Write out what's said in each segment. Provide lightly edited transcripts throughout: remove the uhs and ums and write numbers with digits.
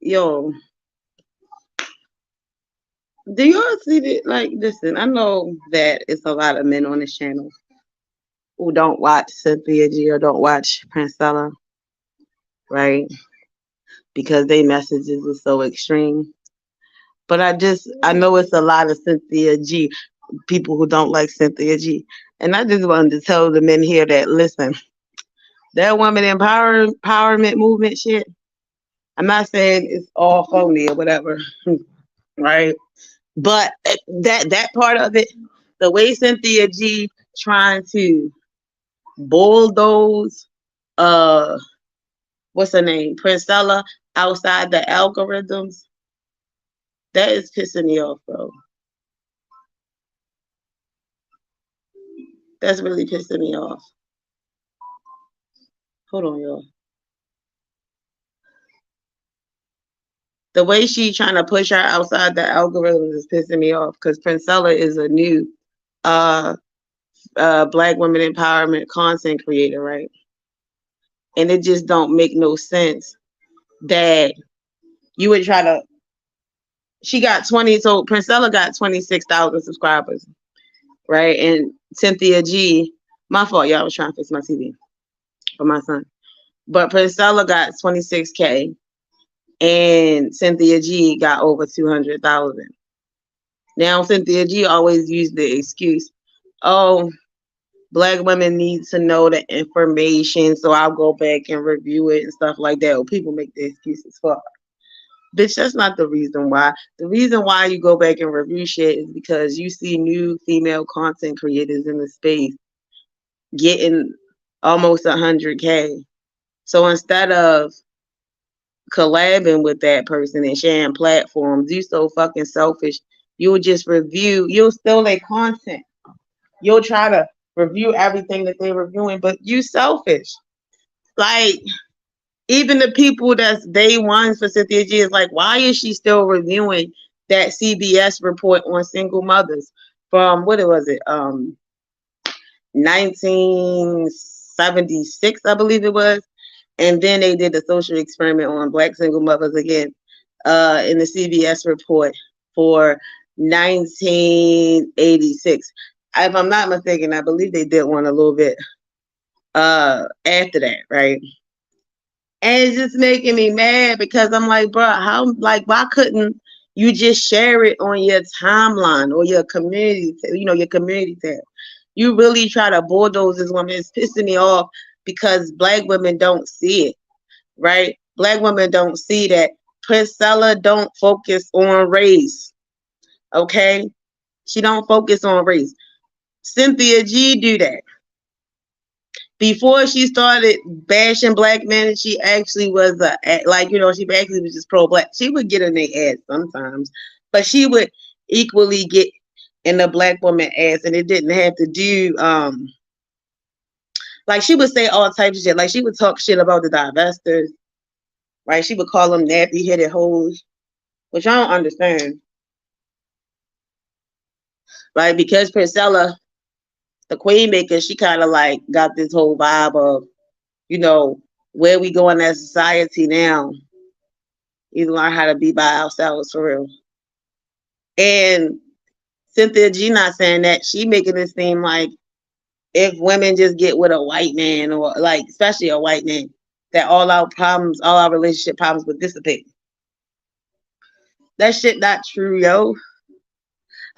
yo, do y'all see that? Like, listen, I know that it's a lot of men on this channel who don't watch Cynthia G or don't watch Princella, right? Because they messages are so extreme. But I know it's a lot of Cynthia G people who don't like Cynthia G. And I just wanted to tell the men here that listen, that empowerment movement shit. I'm not saying it's all phony or whatever, right? But that part of it, the way Cynthia G trying to bulldoze uh what's her name, Princella, outside the algorithms, that is pissing me off, bro. That's really pissing me off. Hold on, y'all. The way she trying to push her outside the algorithms is pissing me off because Princella is a new uh black women empowerment content creator, right? And it just don't make no sense that you would try to. She got 20, so Princella got 26,000 subscribers, right? And Cynthia G, my fault, y'all, I was trying to fix my TV for my son. But Princella got 26K and Cynthia G got over 200,000. Now Cynthia G always used the excuse, oh, black women need to know the information, so I'll go back and review it and stuff like that. Or people make the excuses for her. Bitch, that's not the reason why. The reason why you go back and review shit is because you see new female content creators in the space getting almost 100K. So instead of collabing with that person and sharing platforms, you so fucking selfish. You'll just review, you'll steal their content. You'll try to review everything that they're reviewing, but you selfish. Like, even the people that's day ones for Cynthia G is like, why is she still reviewing that CBS report on single mothers from what was it? 1976, I believe it was. And then they did the social experiment on black single mothers again in the CBS report for 1986. If I'm not mistaken, I believe they did one a little bit after that, right? And it's just making me mad because I'm like, bro, how, like, why couldn't you just share it on your timeline or your community, your community tab? You really try to bulldoze this woman. It's pissing me off because black women don't see it, right? Black women don't see that Princella don't focus on race, okay? She don't focus on race. Cynthia G do that. Before she started bashing black men, she actually was she actually was just pro-black. She would get in their ass sometimes, but she would equally get in the black woman ass, and it didn't have to do like she would say all types of shit. Like she would talk shit about the divestors, right? She would call them nappy-headed hoes, which I don't understand, right? Because Princella, the queen maker, she kind of like got this whole vibe of, where we going as society now. You learn how to be by ourselves for real. And Cynthia G not saying that. She making it seem like if women just get with a white man or like especially a white man, that all our relationship problems would dissipate. That shit not true, yo.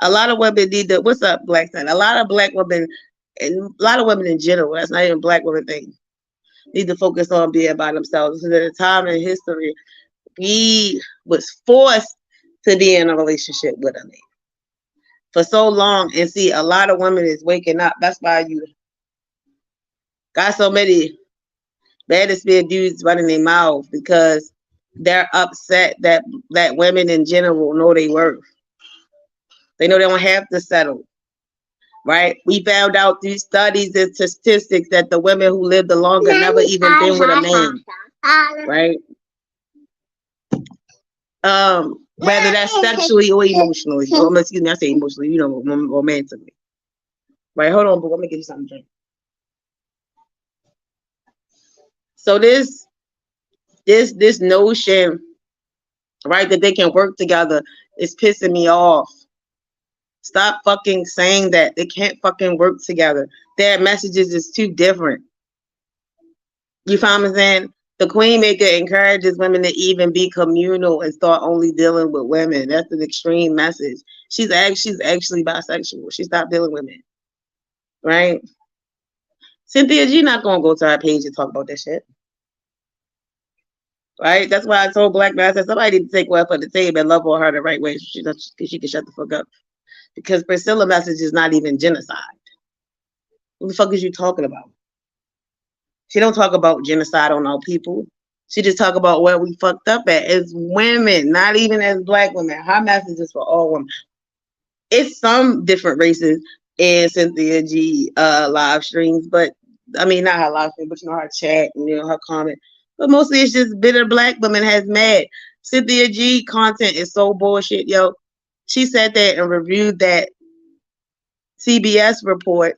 A lot of women need to, what's up, Black Son? A lot of black women and a lot of women in general, that's not even a black women thing, need to focus on being by themselves. Because at a time in history, we was forced to be in a relationship with a man for so long. And see, a lot of women is waking up. That's why you got so many manosphere dudes running their mouth, because they're upset that women in general know their worth. They know they don't have to settle. Right? We found out through studies and statistics that the women who lived the longer never even been with a man. Right? Whether that's sexually or emotionally. Or, excuse me, I say emotionally, romantically. Right, hold on, but let me give you something to drink. So this notion right? That they can work together is pissing me off. Stop fucking saying that. They can't fucking work together. Their messages is too different. You find what I'm saying? The Queen Maker encourages women to even be communal and start only dealing with women. That's an extreme message. She's actually bisexual. She stopped dealing with men, right? Cynthia G not gonna go to our page and talk about that shit, right? That's why I told Black Man, I said somebody need to take her up on the table and love on her the right way, so she can shut the fuck up. Because Priscilla message is not even genocide. What the fuck is you talking about? She don't talk about genocide on our people. She just talk about where we fucked up at as women, not even as Black women. Her message is for all women. It's some different races in Cynthia G live streams, but I mean not her live stream, but you know her chat and you know her comment. But mostly it's just bitter Black women has mad. Cynthia G content is so bullshit, yo. She said that and reviewed that CBS report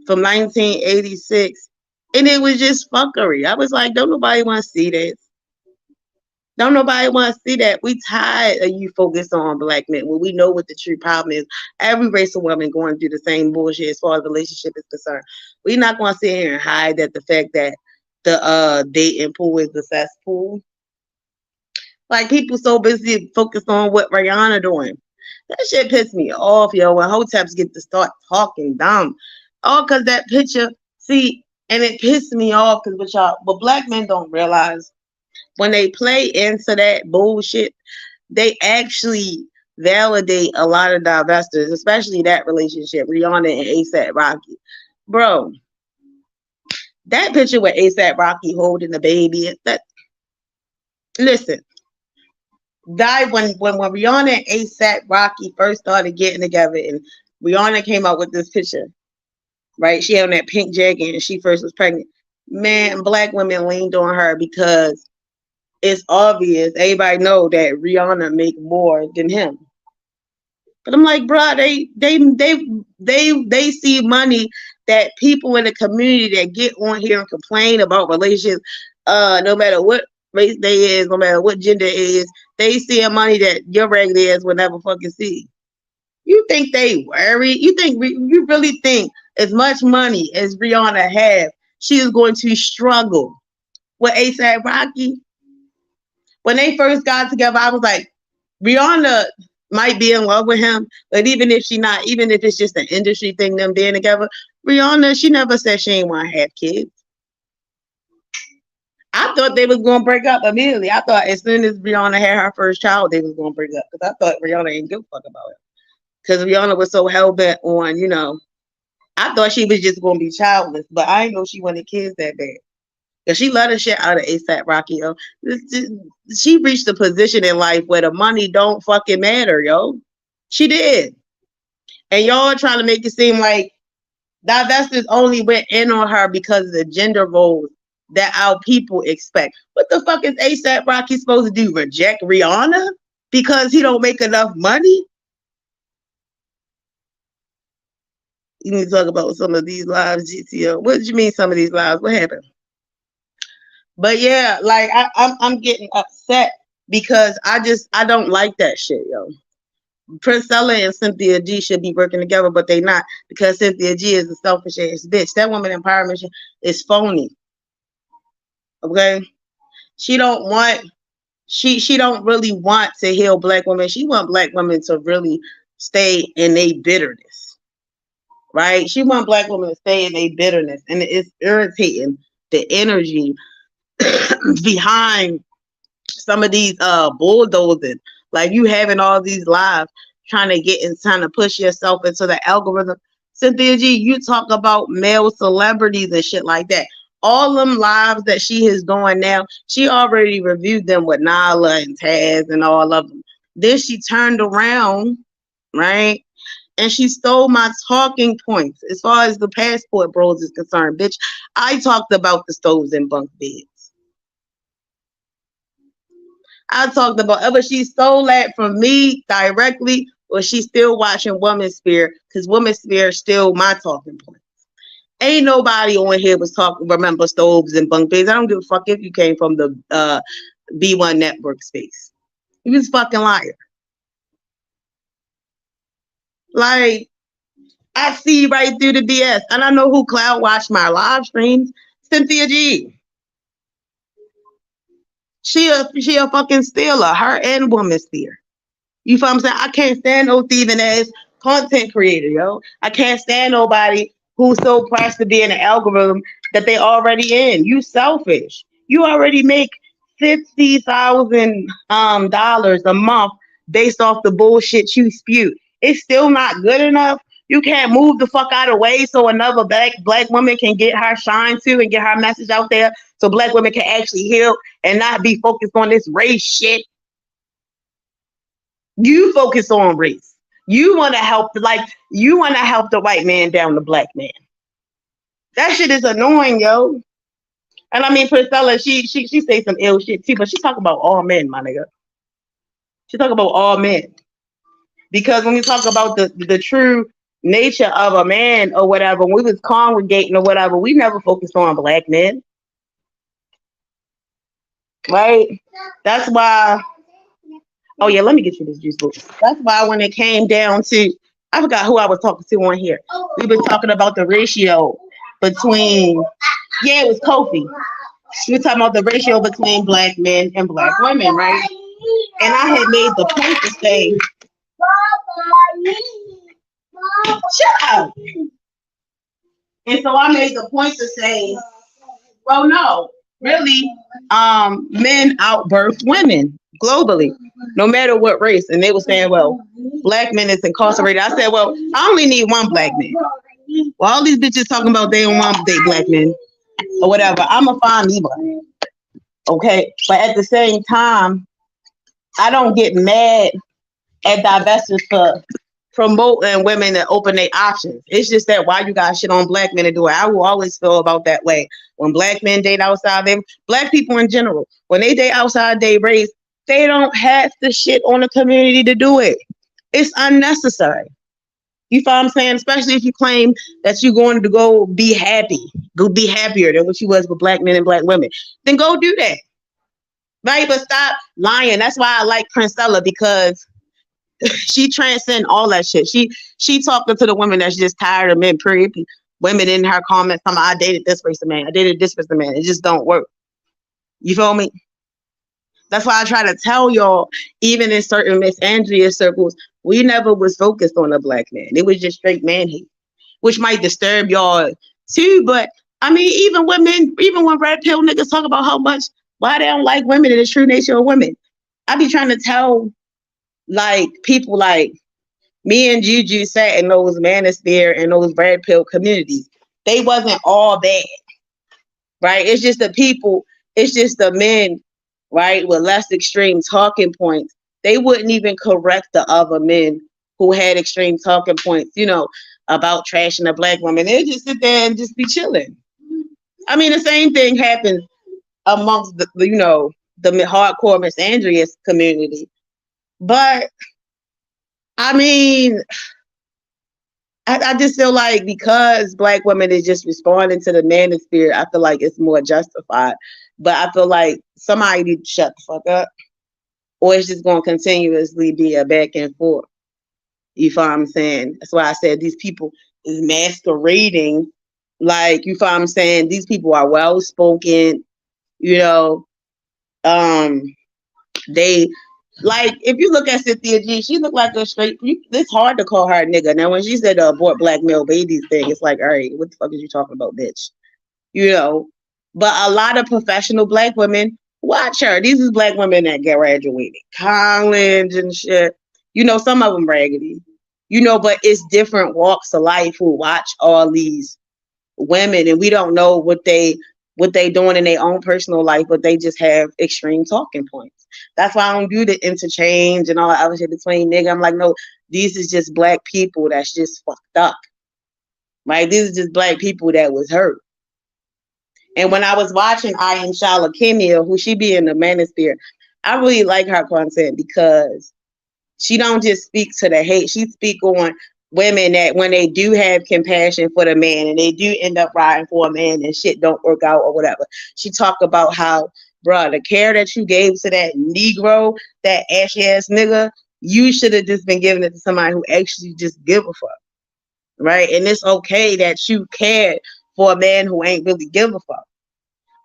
from 1986, and it was just fuckery. I was like, don't nobody want to see this. Don't nobody want to see that. We tired of you focusing on Black men when we know what the true problem is. Every race of women going through the same bullshit as far as relationship is concerned. We're not going to sit here and hide that the fact that the dating pool is the cesspool. Like people so busy focused on what Rihanna doing. That shit pissed me off, yo. When hoteps get to start talking dumb, all because that picture. See, and it pissed me off because but Black men don't realize when they play into that bullshit, they actually validate a lot of divestors, especially that relationship, Rihanna and ASAP Rocky. Bro, that picture with ASAP Rocky holding the baby, that listen, died when Rihanna and ASAP Rocky first started getting together and Rihanna came out with this picture, right? She had on that pink jacket and she first was pregnant. Man, Black women leaned on her because it's obvious. Everybody know that Rihanna make more than him. But I'm like, bro, they see money that people in the community that get on here and complain about relationships, no matter what race they is, no matter what gender is, they see money that your regular ass will never fucking see. You think they worry? You really think as much money as Rihanna have, she is going to struggle with ASAP Rocky? When they first got together, I was like, Rihanna might be in love with him, but even if she not, even if it's just an industry thing, them being together, Rihanna, she never said she ain't want to have kids. I thought they was gonna break up immediately. I thought as soon as Rihanna had her first child, they was gonna break up because I thought Rihanna ain't give a fuck about it. Because Rihanna was so hell bent on, I thought she was just gonna be childless, but I didn't know she wanted kids that bad. Cause she love the shit out of ASAP Rocky, yo. She reached a position in life where the money don't fucking matter, yo. She did. And y'all trying to make it seem like divestors only went in on her because of the gender roles that our people expect. What the fuck is ASAP Rocky supposed to do? Reject Rihanna because he don't make enough money? You need to talk about some of these lives, GTO. What did you mean some of these lives? What happened? But yeah, like I'm getting upset because I don't like that shit, yo. Princella and Cynthia G should be working together, but they not because Cynthia G is a selfish ass bitch. That woman empowerment is phony. Okay, she don't want she don't really want to heal Black women. She want Black women to really stay in their bitterness, right? She want Black women to stay in their bitterness, and it's irritating the energy behind some of these bulldozing, like you having all these lives trying to get and trying to push yourself into the algorithm. Cynthia G, you talk about male celebrities and shit like that. All them lives that she is doing now, she already reviewed them with Nala and Taz and all of them. Then she turned around, right? And she stole my talking points as far as the passport bros is concerned. Bitch, I talked about the stoves and bunk beds. I talked about whether she stole that from me directly or she still watching Woman Sphere because Woman Sphere is still my talking point. Ain't nobody on here was talking, remember stoves and bunk beds. I don't give a fuck if you came from the B1 network space. He was a fucking liar. Like, I see right through the BS. And I know who cloud watched my live streams. Cynthia G. She a fucking stealer. Her and woman steer. You feel what I'm saying? I can't stand no thieving ass content creator, yo. I can't stand nobody who's so pressed to be in an algorithm that they already in. You selfish. You already make $50,000 a month based off the bullshit you spew. It's still not good enough. You can't move the fuck out of the way so another black woman can get her shine too and get her message out there so black women can actually heal and not be focused on this race shit. You focus on race. You want to help, you want to help the white man down the black man. That shit is annoying, yo. And I mean, Princella, she say some ill shit too, but she talk about all men, my nigga. She talk about all men. Because when we talk about the true nature of a man or whatever, when we was congregating or whatever, we never focused on black men. Right? That's why. Oh yeah, let me get you this juice book. That's why when it came down to, I forgot who I was talking to on here. We were talking about the ratio between, yeah, it was Kofi. We were talking about the ratio between black men and black women, right? And I had made the point to say, shut up. And so I made the point to say, well, no, really, men outbirth women globally, no matter what race. And they were saying, well, black men is incarcerated. I said, well, I only need one black man. Well, all these bitches talking about they don't want to date black men or whatever. I'm going to find me one. Okay. But at the same time, I don't get mad at divestors for promoting women to open their options. It's just that why you got shit on black men to do it. I will always feel about that way. When black men date outside them, black people in general, when they date outside their race, they don't have to shit on the community to do it. It's unnecessary. You feel what I'm saying? Especially if you claim that you're going to go be happy, go be happier than what you was with black men and black women. Then go do that. Right? But stop lying. That's why I like Princella, because she transcends all that shit. She talking to the women that's just tired of men, period. Women in her comments, I dated this person man, I dated this person man. It just don't work. You feel me? That's why I try to tell y'all, even in certain Miss Andrea circles, we never was focused on a black man. It was just straight man hate, which might disturb y'all too. But I mean, even when red pill niggas talk about why they don't like women and the true nature of women, I be trying to tell like people like me and Juju sat in those manosphere and those red pill communities. They wasn't all bad, right? It's just the people, it's just the men, right, with less extreme talking points. They wouldn't even correct the other men who had extreme talking points, about trashing a black woman. They just sit there and just be chilling. I mean, the same thing happens amongst the hardcore Miss Andrea's community. But I mean, I just feel like because black women is just responding to the manosphere, I feel like it's more justified. But I feel like somebody need to shut the fuck up, or it's just going to continuously be a back and forth. You feel what I'm saying? That's why I said these people is masquerading like, you feel what I'm saying? These people are well spoken, they like, if you look at Cynthia G, she look like a straight. It's hard to call her a nigga. Now, when she said the abort black male babies thing, it's like, all right, what the fuck is you talking about, bitch? But a lot of professional black women watch her. These is black women that graduated college and shit. Some of them raggedy. But it's different walks of life who watch all these women, and we don't know what they doing in their own personal life, but they just have extreme talking points. That's why I don't do the interchange and all that other shit between nigga. I'm like, no, these is just black people that's just fucked up. Right? These is just black people that was hurt. And when I was watching I Am Shala Kimia, who she be in the manosphere, I really like her content because she don't just speak to the hate. She speak on women that when they do have compassion for the man and they do end up riding for a man and shit don't work out or whatever. She talk about how bruh, the care that you gave to that Negro, that ashy ass nigga, you should have just been giving it to somebody who actually just give a fuck, right? And it's okay that you cared for a man who ain't really give a fuck.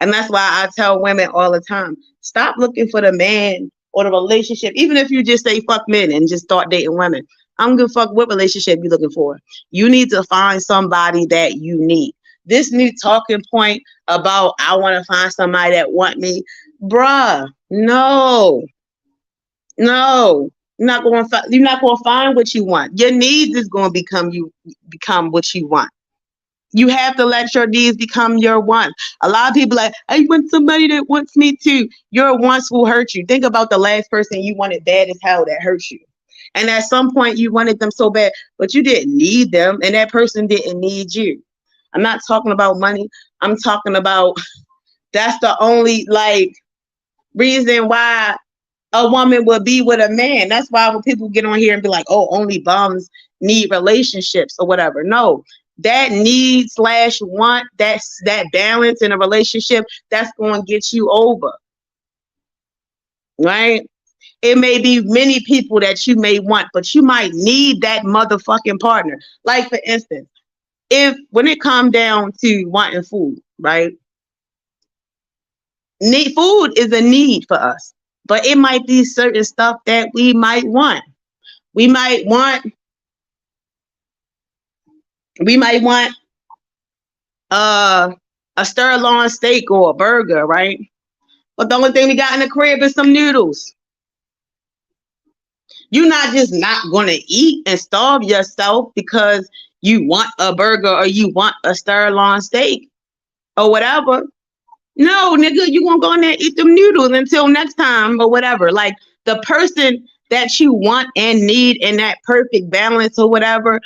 And that's why I tell women all the time, stop looking for the man or the relationship, even if you just say fuck men and just start dating women. I don't give a fuck what relationship you're looking for. You need to find somebody that you need. This new talking point about I want to find somebody that want me, bruh, no, no. You're not going to find what you want. Your needs is going to become what you want. You have to let your needs become your wants. A lot of people like, I want somebody that wants me too. Your wants will hurt you. Think about the last person you wanted bad as hell that hurt you. And at some point you wanted them so bad, but you didn't need them and that person didn't need you. I'm not talking about money. I'm talking about that's the only like reason why a woman would be with a man. That's why when people get on here and be like, oh, only bums need relationships or whatever. No, that need / want, that's that balance in a relationship, that's going to get you over, right? It may be many people that you may want, but you might need that motherfucking partner. Like for instance, if when it comes down to wanting food, right? Food is a need for us, but it might be certain stuff that we might want. We might want we might want uh a sirloin steak or a burger, right? But the only thing we got in the crib is some noodles. You're not just not gonna eat and starve yourself because you want a burger or you want a sirloin steak or whatever. No, nigga, you gonna go in there and eat them noodles until next time or whatever. Like the person that you want and need in that perfect balance or whatever,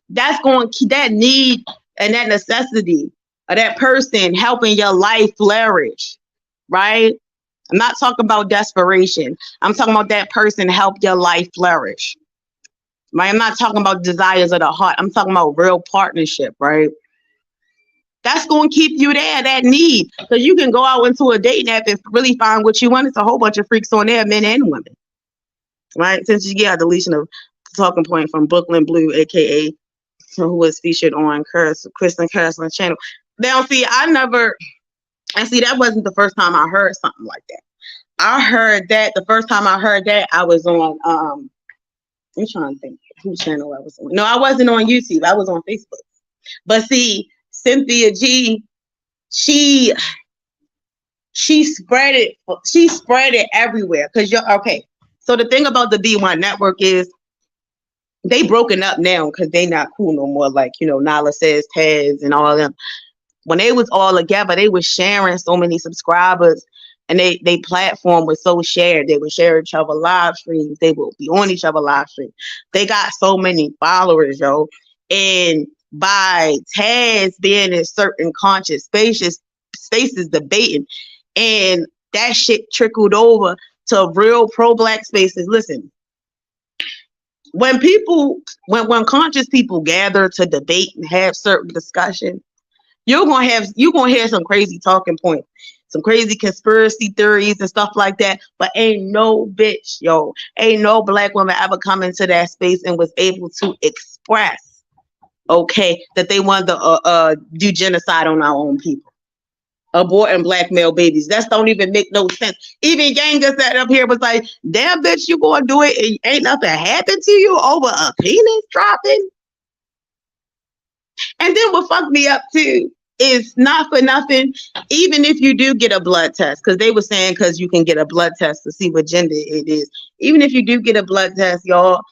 that's going to keep that need and that necessity of that person helping your life flourish, right? I'm not talking about desperation. I'm talking about that person help your life flourish, right? I'm not talking about desires of the heart. I'm talking about real partnership, right? That's going to keep you there, that need. Because you can go out into a dating app and really find what you want. It's a whole bunch of freaks on there, men and women, right? Since you get a deletion of Talking Point from Brooklyn Blue, a.k.a. who was featured on Kristen Carson's channel. Now, see, that wasn't the first time I heard something like that. I heard that the first time I heard that, I was on, I'm trying to think whose channel I was on. No, I wasn't on YouTube. I was on Facebook. But see, Cynthia G, she spread it everywhere. Cause you're okay. So the thing about the B1 network is they broken up now because they not cool no more. Like, Nala says, Taz and all of them. When they was all together, they was sharing so many subscribers and they platform was so shared. They would share each other live streams. They would be on each other live streams. They got so many followers, yo. And by Taz being in certain conscious spaces debating, and that shit trickled over to real pro-black spaces. Listen, when conscious people gather to debate and have certain discussion, you're gonna hear some crazy talking points, some crazy conspiracy theories and stuff like that. But ain't no black woman ever come into that space and was able to express, okay, that they wanted to do genocide on our own people, abort and black male babies. That don't even make no sense. Even Ganga sat up here was like, damn bitch, you gonna do it and ain't nothing happened to you over a penis dropping? And then what fucked me up too is, not for nothing, even if you do get a blood test, because they were saying because you can get a blood test to see what gender it is. Even if you do get a blood test, y'all,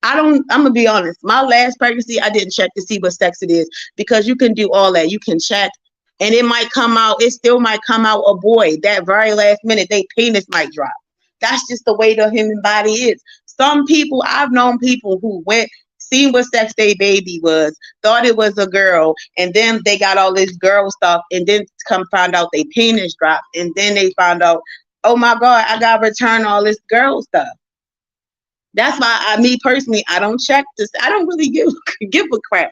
I'm gonna be honest. My last pregnancy, I didn't check to see what sex it is, because you can do all that. You can check and it still might come out a boy. That very last minute, their penis might drop. That's just the way the human body is. Some people, I've known people who seen what sex their baby was, thought it was a girl, and then they got all this girl stuff, and then find out their penis dropped, and then they found out, oh my God, I gotta return all this girl stuff. That's why me personally, I don't check this. I don't really give a crap.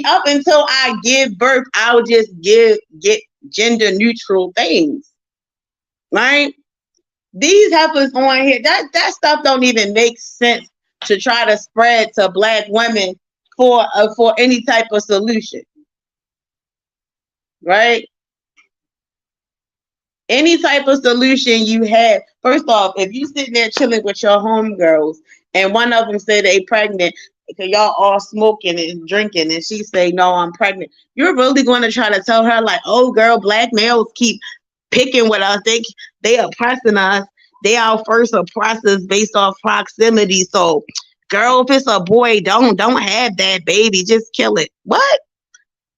Up until I give birth, I'll just get gender neutral things. right? These heifers on here, that stuff don't even make sense to try to spread to black women for any type of solution, right? Any type of solution you have. First off, if you sitting there chilling with your homegirls and one of them say they pregnant because y'all all smoking and drinking and she say, no, I'm pregnant, you're really going to try to tell her like, oh girl, black males keep picking with us. They oppressing us. They our first oppressors based off proximity. So girl, if it's a boy, don't have that baby. Just kill it. What?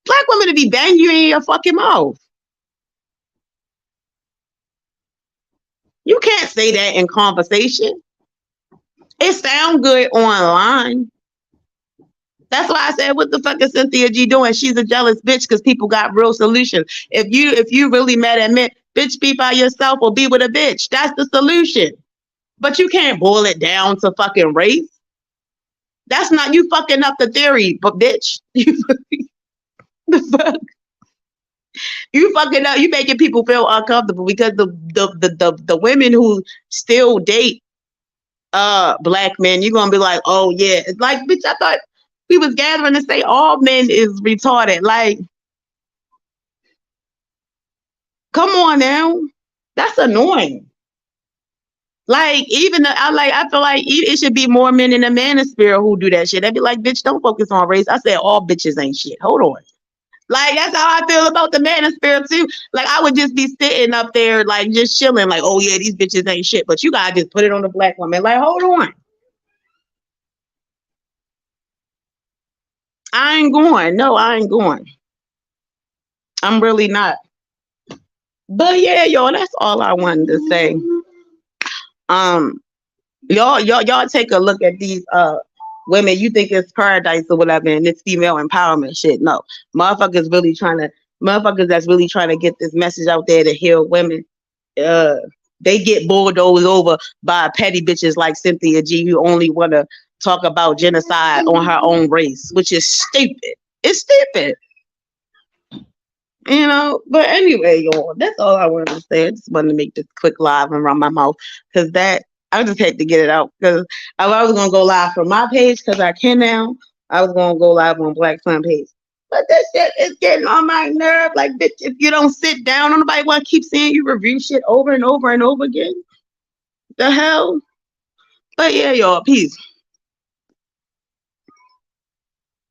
Black women to be banging you in your fucking mouth. You can't say that in conversation. It sound good online. That's why I said, what the fuck is Cynthia G doing? She's a jealous bitch because people got real solutions. If you really mad at men, bitch, be by yourself or be with a bitch. That's the solution. But you can't boil it down to fucking race. That's not you fucking up the theory, but bitch. The fuck? You fucking up. You making people feel uncomfortable because the women who still date black men, you're gonna be like, oh yeah. It's like, bitch, I thought we was gathering to say all men is retarded. Like, come on now. That's annoying. Like, I feel like it should be more men in the manosphere who do that shit. They'd be like, bitch, don't focus on race. I said all bitches ain't shit. Hold on. Like, that's how I feel about the manosphere too. Like, I would just be sitting up there, like, just chilling, like, oh yeah, these bitches ain't shit. But you gotta just put it on the black woman. Like, hold on. I ain't going. No, I ain't going. I'm really not. But yeah, y'all, that's all I wanted to say. Um, y'all take a look at these women. You think it's paradise or whatever, and it's female empowerment shit. No, motherfuckers that's really trying to get this message out there to heal women. Uh, they get bulldozed over by petty bitches like Cynthia G, who only want to talk about genocide on her own race, which is stupid. It's stupid. But anyway, y'all, that's all I wanted to say. I just wanted to make this quick live and run my mouth because I just had to get it out because I was gonna go live from my page because I can now. I was gonna go live on Black Sun page, but that shit is getting on my nerve. Like, bitch, if you don't sit down, nobody want to keep seeing you review shit over and over and over again. The hell. But yeah, y'all, peace.